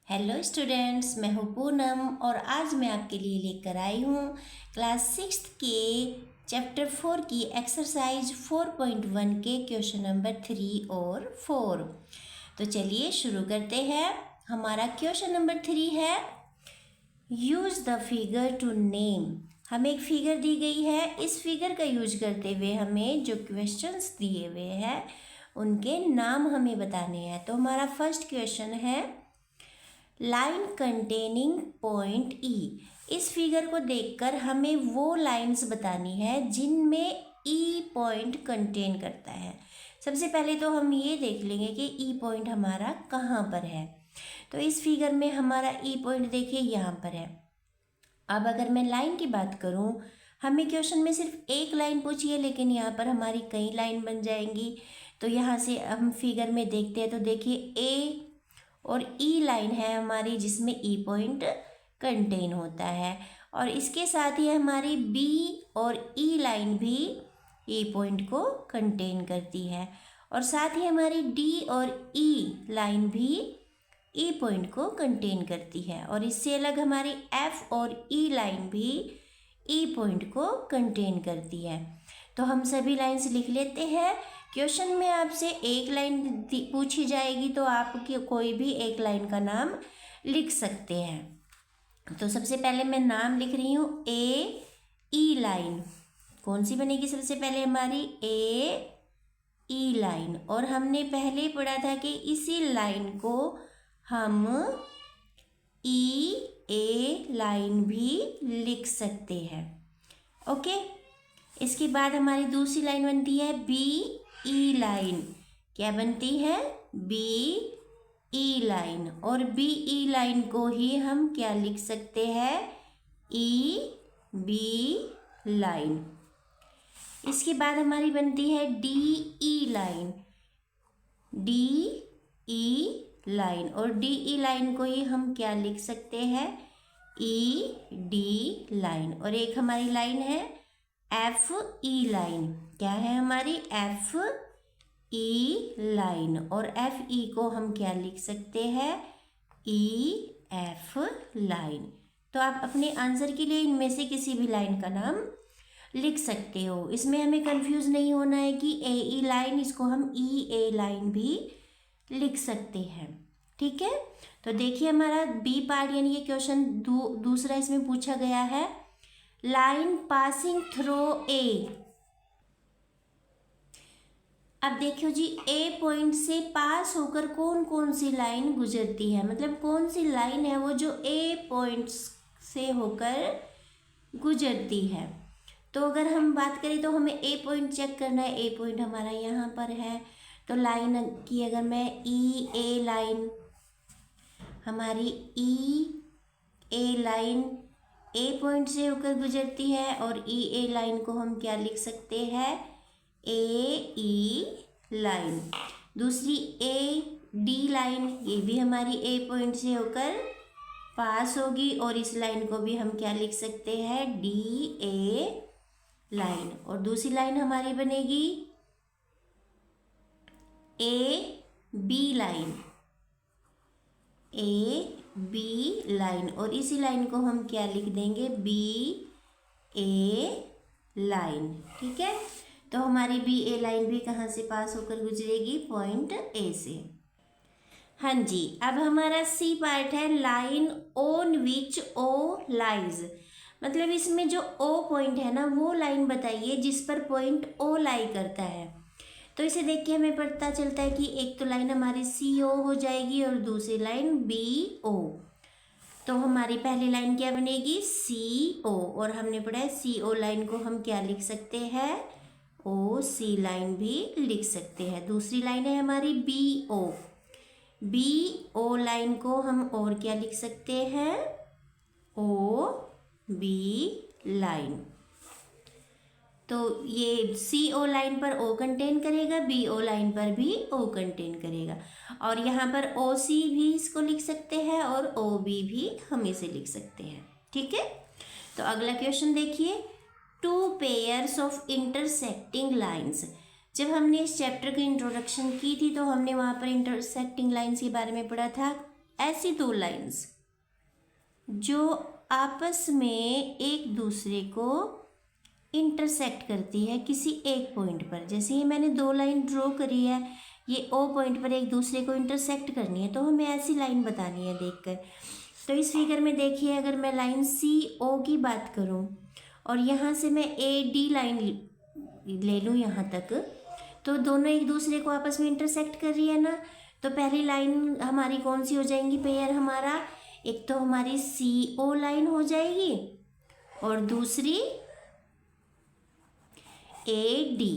Hello students, मैं हूँ पूनम और आज मैं आपके लिए लेकर आई हूँ क्लास 6 के चैप्टर 4 की एक्सरसाइज 4.1 के क्वेश्चन नंबर 3 और 4। तो चलिए शुरू करते हैं। हमारा क्वेश्चन नंबर 3 है use the figure to name. हमें एक फिगर दी गई है, इस फिगर का यूज करते हुए हमें जो क्वेश्चंस दिए हुए हैं उनके नाम हमें बताने हैं। तो हमारा फर्स्ट क्वेश्चन है लाइन कंटेनिंग पॉइंट ई। इस फिगर को देखकर हमें वो लाइंस बतानी है जिनमें ई पॉइंट कंटेन करता है। सबसे पहले तो हम ये देख लेंगे कि ई पॉइंट हमारा कहाँ पर है। तो इस फिगर में हमारा ई पॉइंट देखिए यहाँ पर है। अब अगर मैं लाइन की बात करूँ, हमें क्वेश्चन में सिर्फ एक लाइन पूछी है लेकिन यहाँ पर हमारी कई लाइन बन जाएंगी। तो यहाँ से हम फिगर में देखते हैं तो देखिए ए और ई लाइन है हमारी जिसमें ई पॉइंट कंटेन होता है, और इसके साथ ही हमारी बी और ई लाइन भी ई पॉइंट को कंटेन करती है, और साथ ही हमारी डी और ई लाइन भी ई पॉइंट को कंटेन करती है, और इससे अलग हमारी एफ और ई लाइन भी ई पॉइंट को कंटेन करती है। तो हम सभी लाइंस लिख लेते हैं। क्वेश्चन में आपसे एक लाइन पूछी जाएगी तो आप कोई भी एक लाइन का नाम लिख सकते हैं। तो सबसे पहले मैं नाम लिख रही हूँ ए ई लाइन। कौन सी बनेगी सबसे पहले हमारी ए ई लाइन, और हमने पहले पढ़ा था कि इसी लाइन को हम ई ए लाइन भी लिख सकते हैं। ओके, इसके बाद हमारी दूसरी लाइन बनती है बी ई लाइन। क्या बनती है? बी ई लाइन, और बी ई लाइन को ही हम क्या लिख सकते हैं? E B line. इसके बाद हमारी बनती है D E line. D E line, और डी ई लाइन को ही हम क्या लिख सकते हैं? E D line. और एक हमारी लाइन है एफ ई लाइन। क्या है हमारी? एफ ई लाइन, और एफ ई को हम क्या लिख सकते हैं? E F line. तो आप अपने आंसर के लिए इनमें से किसी भी लाइन का नाम लिख सकते हो। इसमें हमें कंफ्यूज नहीं होना है कि ए ई लाइन, इसको हम ई ए लाइन भी लिख सकते हैं। ठीक है, तो देखिए हमारा बी पार्ट यानी ये क्वेश्चन दूसरा इसमें पूछा गया है लाइन पासिंग थ्रू ए। अब देखियो जी, ए पॉइंट से पास होकर कौन कौन सी लाइन गुजरती है, मतलब कौन सी लाइन है वो जो ए पॉइंट से होकर गुजरती है। तो अगर हम बात करें तो हमें ए पॉइंट चेक करना है। ए पॉइंट हमारा यहाँ पर है, तो लाइन की अगर मैं ई ए लाइन, हमारी ई ए लाइन ए पॉइंट से होकर गुजरती है, और ई ए लाइन को हम क्या लिख सकते हैं? ए ई लाइन। दूसरी ए डी लाइन, ये भी हमारी ए पॉइंट से होकर पास होगी, और इस लाइन को भी हम क्या लिख सकते हैं? D A line. और दूसरी लाइन हमारी बनेगी A B line. A B line, और इसी लाइन को हम क्या लिख देंगे? B A line. ठीक है, तो हमारी बी ए लाइन भी कहाँ से पास होकर गुजरेगी? पॉइंट ए से। हाँ जी, अब हमारा सी पार्ट है line on which O lies. मतलब इसमें जो ओ पॉइंट है ना, वो लाइन बताइए जिस पर पॉइंट ओ लाई करता है। तो इसे देख के हमें पता चलता है कि एक तो लाइन हमारी सी ओ हो जाएगी और दूसरी लाइन बी ओ। तो हमारी पहली लाइन क्या बनेगी? सी ओ, और हमने पढ़ा है सी ओ लाइन को हम क्या लिख सकते हैं? ओ सी लाइन भी लिख सकते हैं। दूसरी लाइन है हमारी B O. B O line को हम और क्या लिख सकते हैं? O B line. तो ये सी ओ लाइन पर ओ कंटेन करेगा, बी ओ लाइन पर भी ओ कंटेन करेगा, और यहाँ पर ओ सी भी इसको लिख सकते हैं और ओ बी भी हम इसे लिख सकते हैं। ठीक है, तो अगला क्वेश्चन देखिए, two pairs of intersecting lines. जब हमने इस चैप्टर की इंट्रोडक्शन की थी तो हमने वहाँ पर इंटरसेक्टिंग लाइंस के बारे में पढ़ा था ऐसी दो लाइंस जो आपस में एक दूसरे को इंटरसेक्ट करती है किसी एक पॉइंट पर। जैसे ये मैंने दो लाइन ड्रॉ करी है, ये ओ पॉइंट पर एक दूसरे को इंटरसेक्ट करनी है, तो हमें ऐसी लाइन बतानी है देखकर। तो इस फिगर में देखिए, अगर मैं लाइन सी ओ की बात करूं और यहाँ से मैं ए डी लाइन ले लूँ यहाँ तक, तो दोनों एक दूसरे को आपस में इंटरसेक्ट कर रही है ना। तो पहली लाइन हमारी कौन सी हो जाएंगी पेयर हमारा, एक तो हमारी सी ओ लाइन हो जाएगी और दूसरी ए डी।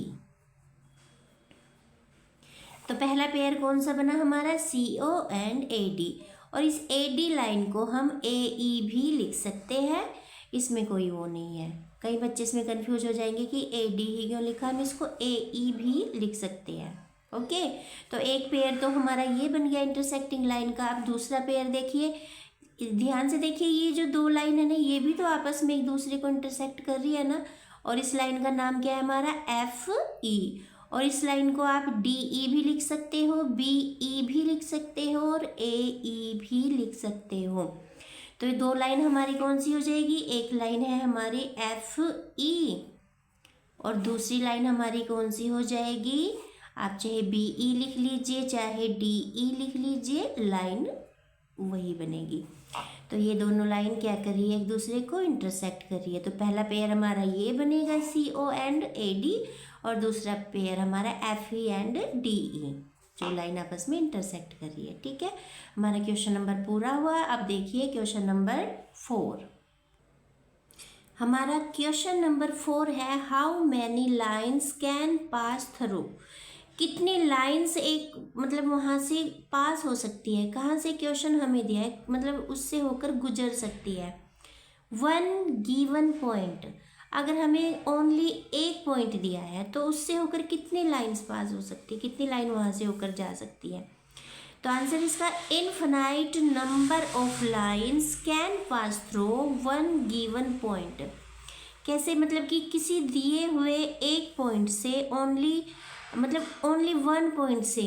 तो पहला पेयर कौन सा बना हमारा, सी ओ एंड ए डी। और इस ए डी लाइन को हम ए ई भी लिख सकते हैं, इसमें कोई वो नहीं है। कई बच्चे इसमें कंफ्यूज हो जाएंगे कि ए डी ही क्यों लिखा, हम इसको ए ई भी लिख सकते हैं। ओके, तो एक पेयर तो हमारा ये बन गया इंटरसेक्टिंग लाइन का। अब दूसरा पेयर देखिए, ध्यान से देखिए, ये जो दो लाइन है ना, ये भी तो आपस में एक दूसरे को इंटरसेक्ट कर रही है ना। और इस लाइन का नाम क्या है हमारा, एफ ई। और इस लाइन को आप डी ई भी लिख सकते हो, बी ई भी लिख सकते हो और ए ई भी लिख सकते हो। तो ये दो लाइन हमारी कौन सी हो जाएगी, एक लाइन है हमारी एफ ई और दूसरी लाइन हमारी कौन सी हो जाएगी, आप चाहे बी ई लिख लीजिए चाहे डी ई लिख लीजिए, लाइन वही बनेगी। तो ये दोनों लाइन क्या कर रही है, एक दूसरे को इंटरसेक्ट कर रही है। तो पहला पेयर हमारा ये बनेगा सी ओ एंड ए डी और दूसरा पेयर हमारा F E and D E, जो लाइन आपस में इंटरसेक्ट कर रही है। ठीक है, हमारा क्वेश्चन नंबर पूरा हुआ। अब देखिए क्वेश्चन नंबर 4। हमारा क्वेश्चन नंबर 4 है, how many lines can pass through. कितनी लाइन्स एक मतलब वहाँ से पास हो सकती है, कहाँ से क्वेश्चन हमें दिया है, मतलब उससे होकर गुजर सकती है। वन गिवन पॉइंट, अगर हमें ओनली एक पॉइंट दिया है तो उससे होकर कितनी लाइन्स पास हो सकती है, कितनी लाइन वहाँ से होकर जा सकती है। तो आंसर इसका infinite number of lines can pass through one given point. कैसे, मतलब कि किसी दिए हुए एक पॉइंट से ओनली वन पॉइंट से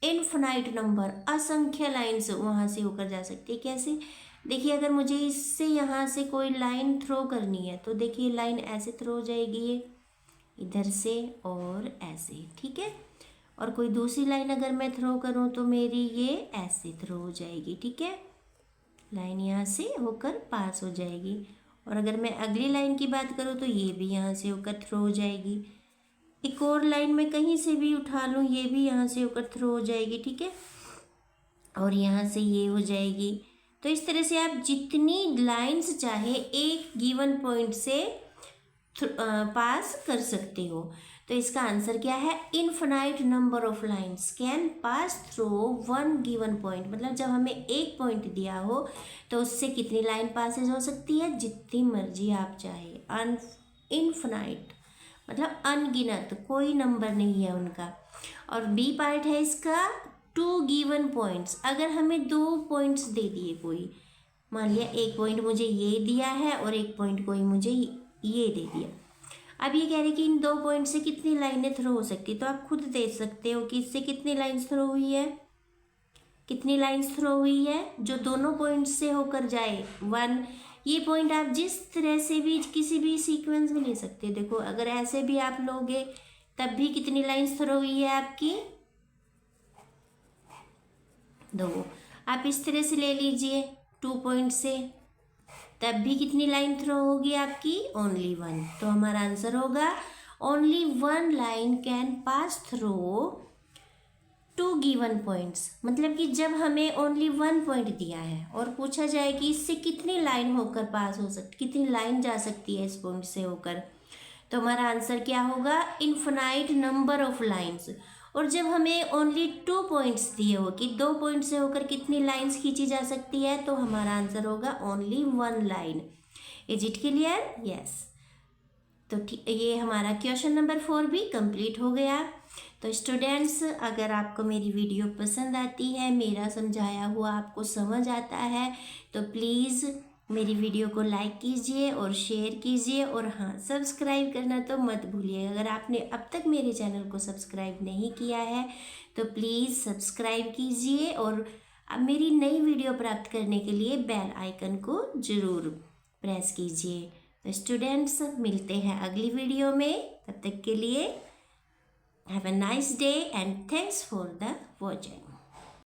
इनफिनाइट नंबर, असंख्य लाइन्स वहाँ से होकर जा सकती है। कैसे, देखिए, अगर मुझे इससे यहाँ से कोई लाइन थ्रो करनी है तो देखिए लाइन ऐसे थ्रो हो जाएगी, ये इधर से और ऐसे, ठीक है। और कोई दूसरी लाइन अगर मैं थ्रो करूँ तो मेरी ये ऐसे थ्रो हो जाएगी, ठीक है, लाइन यहाँ से होकर पास हो जाएगी। और अगर मैं अगली लाइन की बात करूँ तो ये भी यहाँ से होकर थ्रो हो जाएगी। एक और लाइन में कहीं से भी उठा लूँ, ये भी यहाँ से होकर थ्रो हो जाएगी, ठीक है, और यहाँ से ये हो जाएगी। तो इस तरह से आप जितनी लाइंस चाहे एक गिवन पॉइंट से पास कर सकते हो। तो इसका आंसर क्या है, infinite number of lines can pass through one given point. मतलब जब हमें एक पॉइंट दिया हो तो उससे कितनी लाइन पासेज हो सकती है, जितनी मर्जी आप चाहे। इनफिनाइट मतलब अनगिनत, कोई नंबर नहीं है उनका। और बी पार्ट है इसका, टू गिवन पॉइंट्स। अगर हमें दो पॉइंट्स दे दिए कोई, मान लिया एक पॉइंट मुझे ये दिया है और एक पॉइंट कोई मुझे ये दे दिया। अब ये कह रहे कि इन दो पॉइंट से कितनी लाइनें थ्रो हो सकती, तो आप खुद देख सकते हो कि इससे कितनी लाइन्स थ्रो हुई है, कितनी लाइन्स थ्रो हुई है जो दोनों पॉइंट से होकर जाए, वन। ये पॉइंट आप जिस तरह से भी किसी भी सीक्वेंस में ले सकते हैं। देखो, अगर ऐसे भी आप लोगे तब भी कितनी लाइन्स थ्रो हुई है आपकी, दो। आप इस तरह से ले लीजिए टू पॉइंट से, तब भी कितनी लाइन थ्रो होगी आपकी, ओनली वन। तो हमारा आंसर होगा only one line can pass through two given points. मतलब कि जब हमें ओनली वन पॉइंट दिया है और पूछा जाए कि इससे कितनी लाइन होकर पास हो सकती, कितनी लाइन जा सकती है इस पॉइंट से होकर, तो हमारा आंसर क्या होगा, इनफिनाइट नंबर ऑफ लाइन्स। और जब हमें ओनली टू पॉइंट्स दिए हो कि दो पॉइंट से होकर कितनी लाइंस खींची जा सकती है, तो हमारा आंसर होगा only one line. Is it clear, yes. तो ये हमारा क्वेश्चन नंबर 4 भी कंप्लीट हो गया। तो स्टूडेंट्स, अगर आपको मेरी वीडियो पसंद आती है, मेरा समझाया हुआ आपको समझ आता है, तो प्लीज़ मेरी वीडियो को लाइक कीजिए और शेयर कीजिए। और हाँ, सब्सक्राइब करना तो मत भूलिएगा। अगर आपने अब तक मेरे चैनल को सब्सक्राइब नहीं किया है तो प्लीज़ सब्सक्राइब कीजिए और अब मेरी नई वीडियो प्राप्त करने के लिए बेल आइकन को ज़रूर प्रेस कीजिए। तो स्टूडेंट्स, मिलते हैं अगली वीडियो में, तब तक के लिए have a nice day and thanks for the watching.